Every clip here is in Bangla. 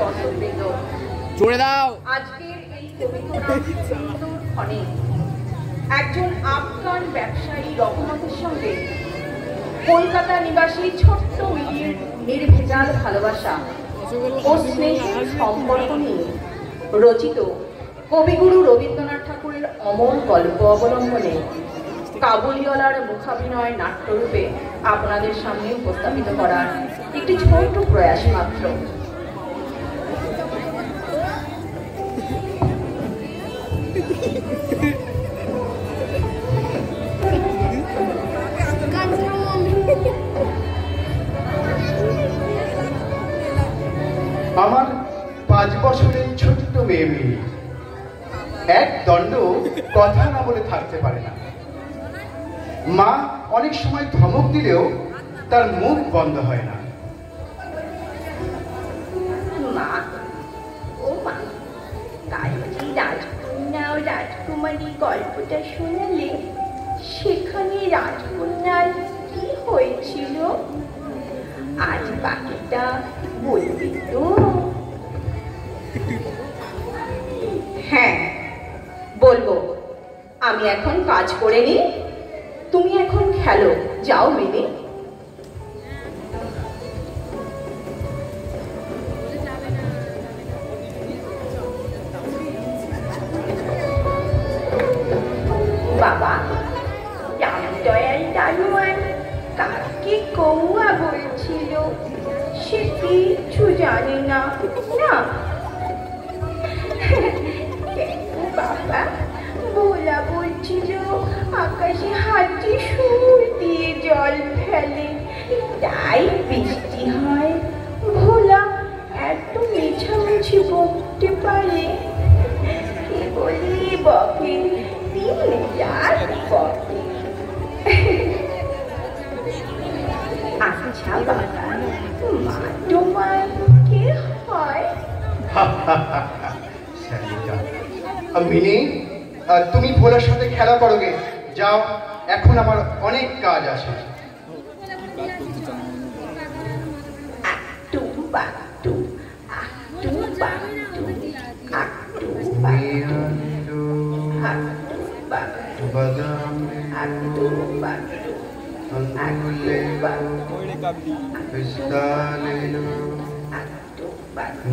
দর্শকবৃন্দ, জোরে দাও। আজকের এই ক্ষণে একজন আফগান ব্যবসায়ী রহমতের সঙ্গে কলকাতা নিবাসী ছোট্ট মিলির নির্ভেজাল ভালোবাসা ও স্নেহের সম্পর্ক নিয়ে রচিত কবিগুরু রবীন্দ্রনাথ ঠাকুরের অমর গল্প অবলম্বনে কাবুলিওয়ালার মুখাভিনয় নাট্যরূপে আপনাদের সামনে উপস্থাপিত করার একটি ছোট প্রয়াস মাত্র। আমার 5 বছরের ছোট্ট মেয়ে মিলি এক দণ্ড কথা না বলে থাকতে পারে না। মা অনেক সময় ধমক দিলেও তার মুখ বন্ধ হয় না। মা, ও মা, কাল যে রাজকন্যা ও রাজকুমারী গল্পটা শোনালে সেখানে রাজকন্যার কি হয়েছিল? আজ বাকিটা বলবি তো? হ্যাঁ বলবো। আমি এখন কাজ করে নি, তুমি এখন খেলো, যাও মিলি। বাবা, রামদয়াল দারোয়ান কাকে কৌয়া বলছিল সে কিচ্ছু জানে না। না বাবা, ভোলা বলছিল আকাশে হাতি সুর দিয়ে জল ফেলে, তাই বৃষ্টি হয়। ভোলা এত মিছামিছি বকতে পারে, কে বলি বকে, 3 রাত বকে। আচ্ছা বাবা, মা তোমার কে হয়? মিনি, তুমি ভোলার সাথে খেলা করোগে, যাও, এখন আমার অনেক কাজ আছে।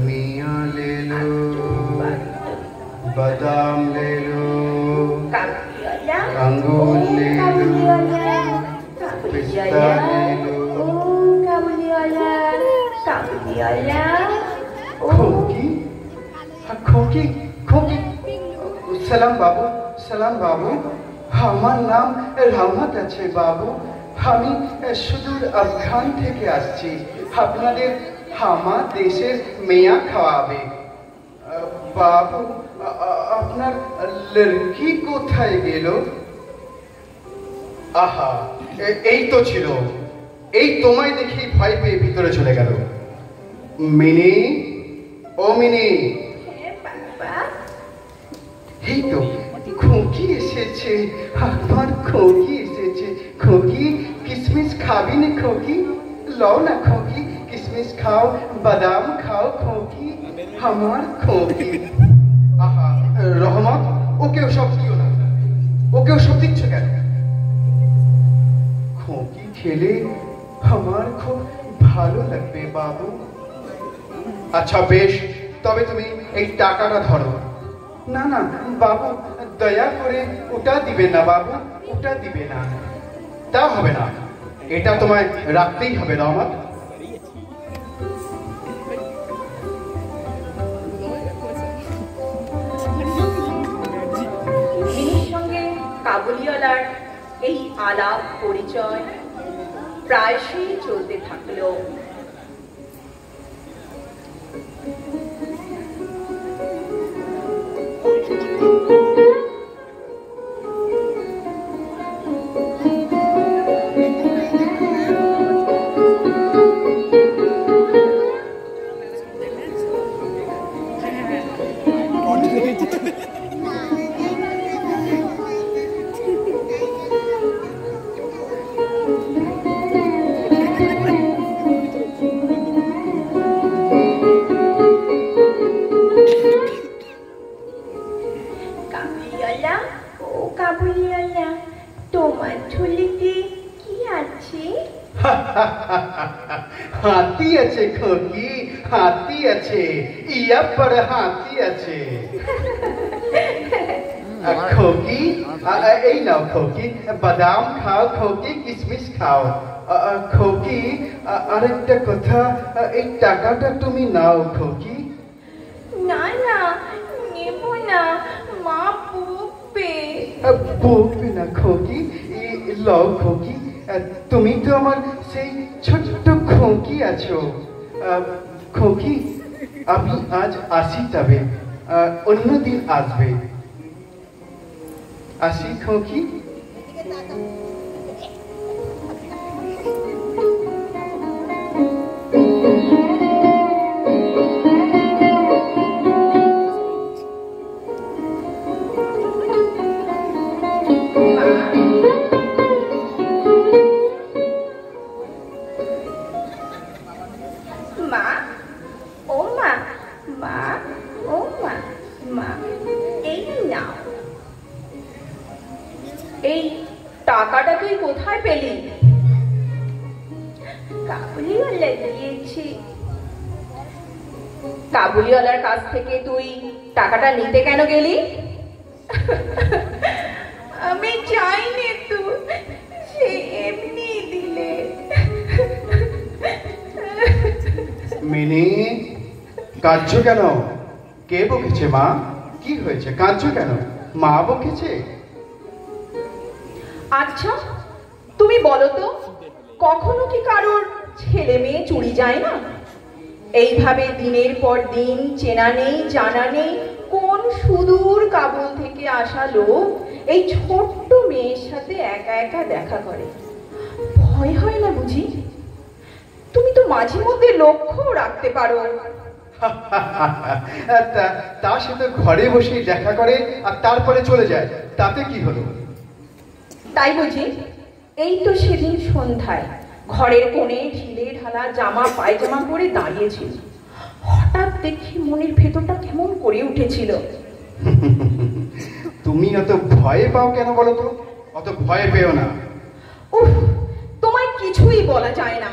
मियाँ ले लो, बादाम ले लो, अंगूर ले लो, पिस्ता ले लो। खोकी, खोकी, खोकी। सलाम बाबू, सलाम बाबू। আমার নাম রহমত আছে বাবু। আমি সুদূর আফগান থেকে আসছি। আপনাদের আমার দেশের মেয়া খাওয়াবে। বাবু, আপনার লড়কি কোথায় গেল? আহা, এই তো ছিল। এই তোমায় দেখি ভয় পেয়ে ভিতরে চলে গেল। মিনি, ও মিনি। এই তো খোকি এসেছে, আমার খোকি এসেছে। খোকি, কিসমিস খাবি না খোকি? লও না খোকি, কিসমিস খাও, বাদাম খাও খোকি, আমার খোকি। আহা রহমত, ওকেও সব দিও না, ওকেও সব দিচ্ছ কেন? খোকি খেলে আমার খুব ভালো লাগবে বাবু। আচ্ছা বেশ, তবে তুমি এই টাকাটা ধরো। না না বাবু, দয়া করে ওটা দিবে না বাবু, ওটা দিবে না। তা হবে না, এটা তোমায় রাখতেই হবে রহমত। মিনির সঙ্গে কাবুলিওয়ালার এই আলাপ পরিচয় প্রায়শই চলতে থাকলো। আছে খোকি, হাতি আছে, ইয়া पर হাতি আছে। খোকি এই নাও খোকি, বাদাম খাও খোকি, কিশমিশ খাও। খোকি আরেকটা কথা, এই টাকাটা তুমি নাও খোকি। না না, নেব না, মা বকবে। বকবে না খোকি, লও খোকি। তুমি তো আমার সেই ছোট্ট খোকি আছো। খোকি আমি আজ আসি, তবে অন্যদিন আসবে। আসি খোকি। মা, ও মা, মা, ও মা, মা, এই নাও। এই টাকাটা তুই কোথায় পেলি? কাবুলিওয়ালা দিয়েছি। কাবুলিওয়ালার কাছ থেকে তুই টাকাটা নিতে কেন গেলি? আমি চাইনি তো, সে এমনি দিলে। মিনি কাঁদছো কেন? কে বকেছে মা? কি হয়েছে, কাঁদছো কেন? মা বকেছে? আচ্ছা তুমি বলো তো, কখনো কি কারোর ছেলে মেয়ে চুরি যায় না? এইভাবে দিনের পর দিন চেনা নেই জানা নেই কোন সুদূর কাবুল থেকে আসা লোক এই ছোট্ট মেয়ের সাথে একা একা দেখা করে। ভয় হয় না বুঝি? তুমি তো মাঝে মধ্যে লক্ষ্য রাখতে পারো। তার সাথে ঘরে বসেই দেখা করে আর তারপরে চলে যায়, তাতে কি হলো? তাই বুঝি? এই তো সেদিন সন্ধ্যায় ঘরের কোণে ঢিলে ঢালা জামা পায়জামা পরে দাঁড়িয়েছিল। হঠাৎ দেখি মনের ভেতরটা কেমন করে উঠেছিল। তুমি অত ভয় পাও কেন বলো তো? অত ভয় পেও না। উফ, তোমায় কিছুই বলা যায় না।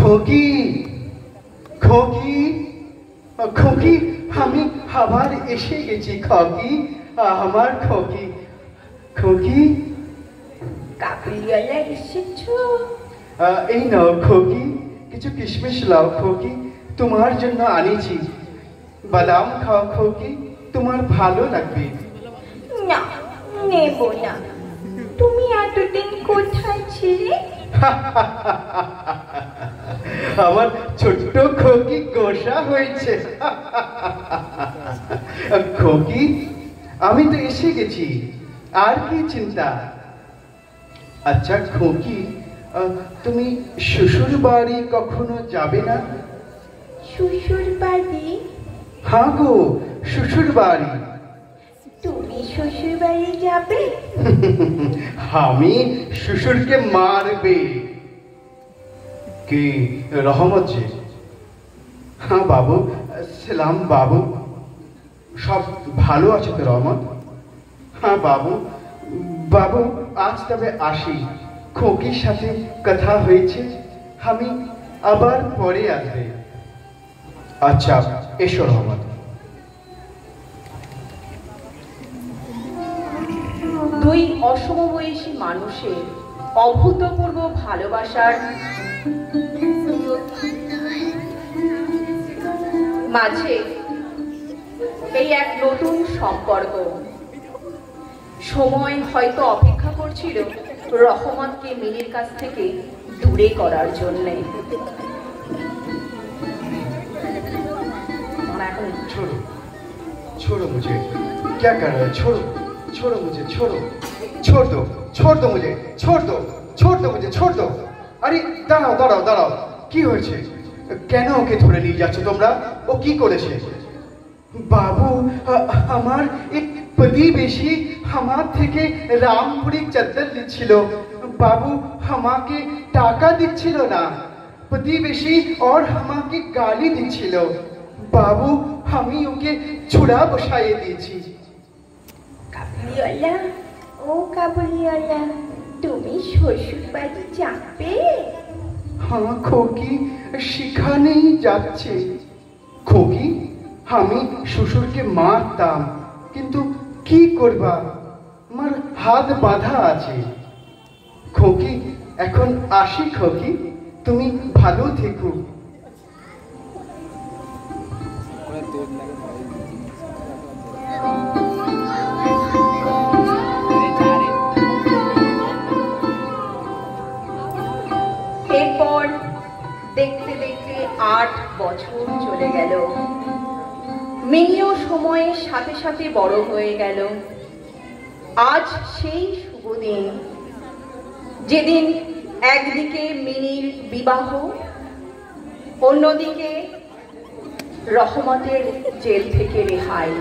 খোকি, খোকি, খোকি, আমি আবার এসে গেছি খোকি, আমার খোকি। খোকি কাবুলিওয়ালা এসেছো? এই নাও খোকি, কিছু কিশমিশ লাও খোকি, তোমার জন্য আনিছি। বাদাম খাও খোকি, তোমার ভালো লাগবে। না, নেব না। তুমি এতদিন কোথায় ছিলে? আমার ছোট্ট খোকি গোসা হয়েছে। খোকি আমি তো এসে গেছি, আর কি চিন্তা? আচ্ছা খোকি, তুমি শ্বশুর বাড়ি কখনো যাবে না? শ্বশুর বাড়ি? হ্যাঁ গো, শ্বশুর বাড়ি। তুমি শ্বশুর বাড়ি যাবে? আমি শ্বশুরকে মারবে। কি রহমত জি? হ্যাঁ বাবু, সালাম বাবু। সব ভালো আছে তো রহমত? হ্যাঁ বাবু। বাবু আজ তবে আসি, খোকির সাথে কথা হয়েছে, আমি আবার পরে আসবে। আচ্ছা এসো রহমত। দুই অসমবয়সী মানুষের অভূতপূর্ব ভালোবাসার মাঝে এই এক নতুন সম্পর্ক। সময় হয়তো অপেক্ষা করছিল রহমতকে মিলির কাছ থেকে দূরে করার জন্যে। छोड़ो छोड़ो मुझे। क्या कर रहे हो? छोड़ो छोड़ो मुझे, छोड़ो, छोड़ दो मुझे, छोड़ दो मुझे, छोड़ दो। আরে দাঁড়াও দাঁড়াও দাঁড়াও, কি হয়েছে? কেন ওকে ধরে নিয়ে যাচ্ছ তোমরা? ও কি করেছে? বাবু, আমার এক প্রতিবেশী আমার থেকে রামপুরি চাদর নিচ্ছিল। বাবু আমাকে টাকা দিচ্ছিল না, প্রতিবেশী और আমাকে গালি দিচ্ছিল। বাবু আমি ওকে ছুড়া বসাইয়ে দিয়েছি। কাবুলিওয়ালা, ও কাবুলিওয়ালা, তুমি শ্বশুর বাড়ি যাবে? হ্যাঁ খোকি, সেখানেই যাচ্ছে। খোকি, আমি শ্বশুরকে মারতাম, কিন্তু কি করবা, আমার হাত বাঁধা আছে। খোকি এখন আসি খোকি, তুমি ভালো থেকো। এরপর দেখতে দেখতে 8 বছর চলে গেল। মিনিও সময়ের সাথে সাথে বড় হয়ে গেল। আজ সেই শুভ দিন, যেদিন একদিকে মিনির বিবাহ, অন্যদিকে রহমতের জেল থেকে রেহাই।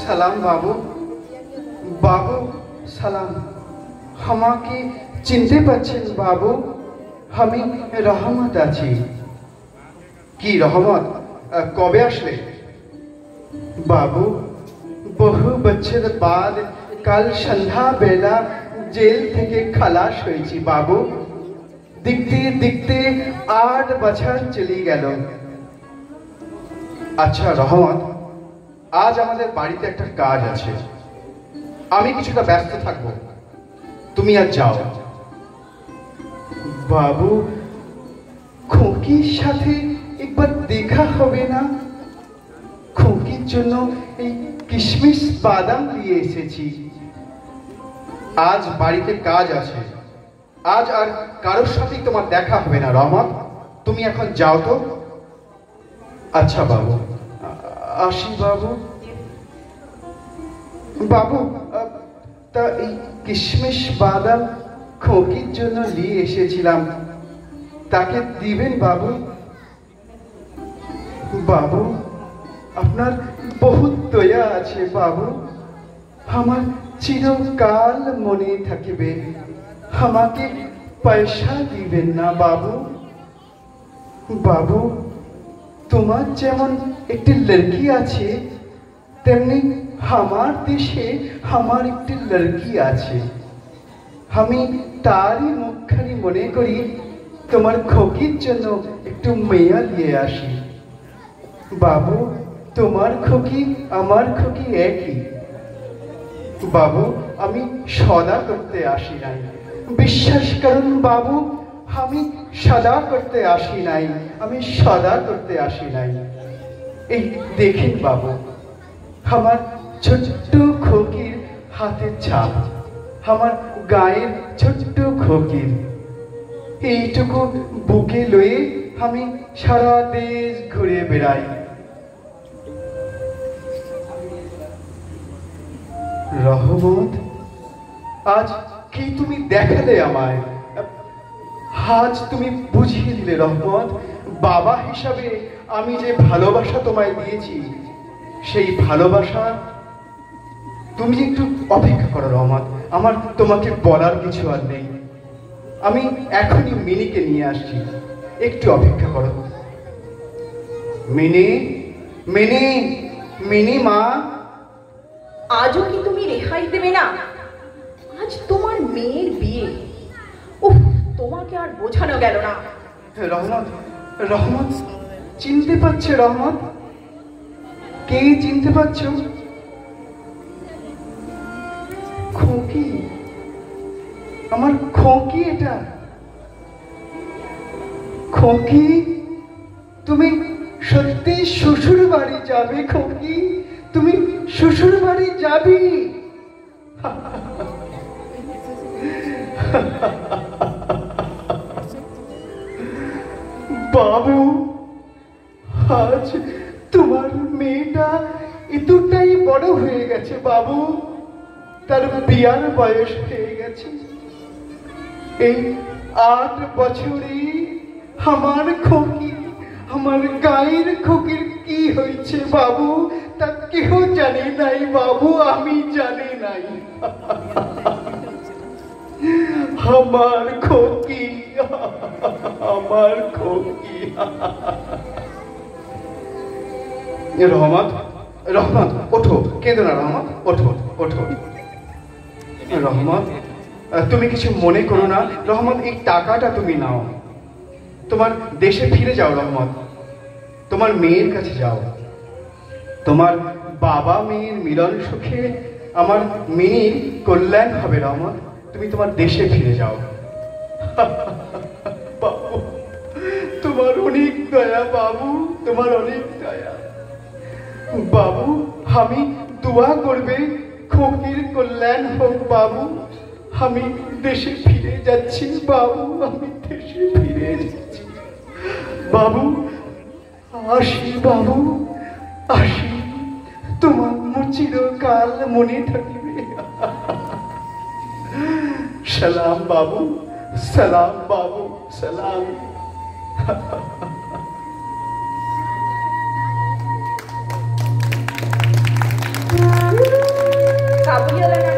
সালাম বাবু। বাবু সালাম। আমাকে চিনতে পারছেন বাবু? আমি রহমত আছি। কি রহমত, কবে আসলে? বাবু বহু বছর বাদ কাল সন্ধ্যা বেলা জেল থেকে খালাস হয়েছি বাবু। দেখতে দেখতে 8 বছর চলে গেল। আচ্ছা রহমত, আজ আমাদের বাড়িতে একটা কাজ আছে, আমি কিছুটা ব্যস্ত থাকবো, তুমি আজ যাও। বাবু খোকির সাথে একবার দেখা হবে না? খোকির জন্য এই কিশমিশ বাদাম দিয়ে এসেছি। আজ বাড়িতে কাজ আছে, আজ আর কারোর সাথেই তোমার দেখা হবে না রহমত, তুমি এখন যাও তো। আচ্ছা বাবু, আসি বাবু। বাবু তা এই কিশমিশ বাদাম খোকির জন্য নিয়ে এসেছিলাম, তাকে দিবেন বাবু? বাবু আপনার বহুত দয়া আছে বাবু, আমার চিরকাল মনে থাকিবে। আমাকে পয়সা দিবেন না বাবু? বাবু তোমার যেমন একটি লড়কি আছে, তেমনি আমার দেশে আমার একটি লড়কি আছে। আমি তারই মুখখানি মনে করি তোমার খোকির জন্য একটু মেয়া দিয়ে আসি। বাবু তোমার খোকি আমার খোকি একই। বাবু আমি সদা করতে আসি নাই, বিশ্বাস করুন বাবু, আমি সদা করতে আসি নাই, আমি সদা করতে আসি নাই। এই দেখেন বাবু, আমার ছোট্ট খোকির হাতের ছাপ, আমার গায়ের ছোট্ট খোকির। এইটুকু বুকে লয়ে আমি সারা দেশ ঘুরে বেড়াই। রহমত, আজ কি তুমি দেখালে আমায়, আজ তুমি বুঝিয়ে দিলে রহমত, বাবা হিসাবে আমি যে ভালোবাসা তোমায় দিয়েছি, সেই ভালোবাসা তুমি একটু অপেক্ষা করো রহমত, আমার তোমাকে বলার কিছু আর নেই। আমি এখনই মিনিকে নিয়ে আসছি, একটু অপেক্ষা করো। মিনি, মিনি, মিনি মা। আজও কি তুমি রেহাই দেবে না? আজ তোমার মেয়ের বিয়ে। উফ, তোমাকে আর বোঝানো গেল না। রহমত, রহমত চিনতে পারছে? রহমত, কে চিনতে পারছ? খোকি, আমার খোকি এটা। খোকি, তুমি সত্যি শ্বশুর বাড়ি যাবে? খোকি, তুমি শ্বশুর বাড়ি যাবি? বাবু, আজ তোমার মেয়েটা এতটাই বড় হয়ে গেছে বাবু, তার বিয়ার বয়স হয়ে গেছে। এই 8 বছরে আমার খোকি, আমার গায়ের খোকির কি হয়েছে বাবু, তা কেউ জানে নাই বাবু, আমি জানি নাই। আমার খোকি, আমার খোকি। রহমত, রহমত ওঠো, কেঁদো না রহমত, ওঠো, ওঠো। রহমত, তুমি কিছু মনে করো না রহমত, এই টাকাটা তুমি নাও, তোমার দেশে ফিরে যাও রহমত, তোমার মেয়ের কাছে যাও। তোমার বাবা মেয়ের মিলন সুখে আমার মেয়ের কল্যাণ হবে রহমত, তুমি তোমার দেশে ফিরে যাও। বাবু, তোমার অনেক দয়া বাবু, তোমার অনেক দয়া বাবু। আমি দোয়া করবে খোকির কল্যাণ হোক বাবু। আমি দেশে ফিরে যাচ্ছি বাবু, আমি দেশে ফিরে যাচ্ছি বাবু। আসি বাবু, আসি, তোমার চিরকাল মনে থাকিবে। সালাম বাবু, সালাম বাবু, সালাম। কাবুলিওয়ালা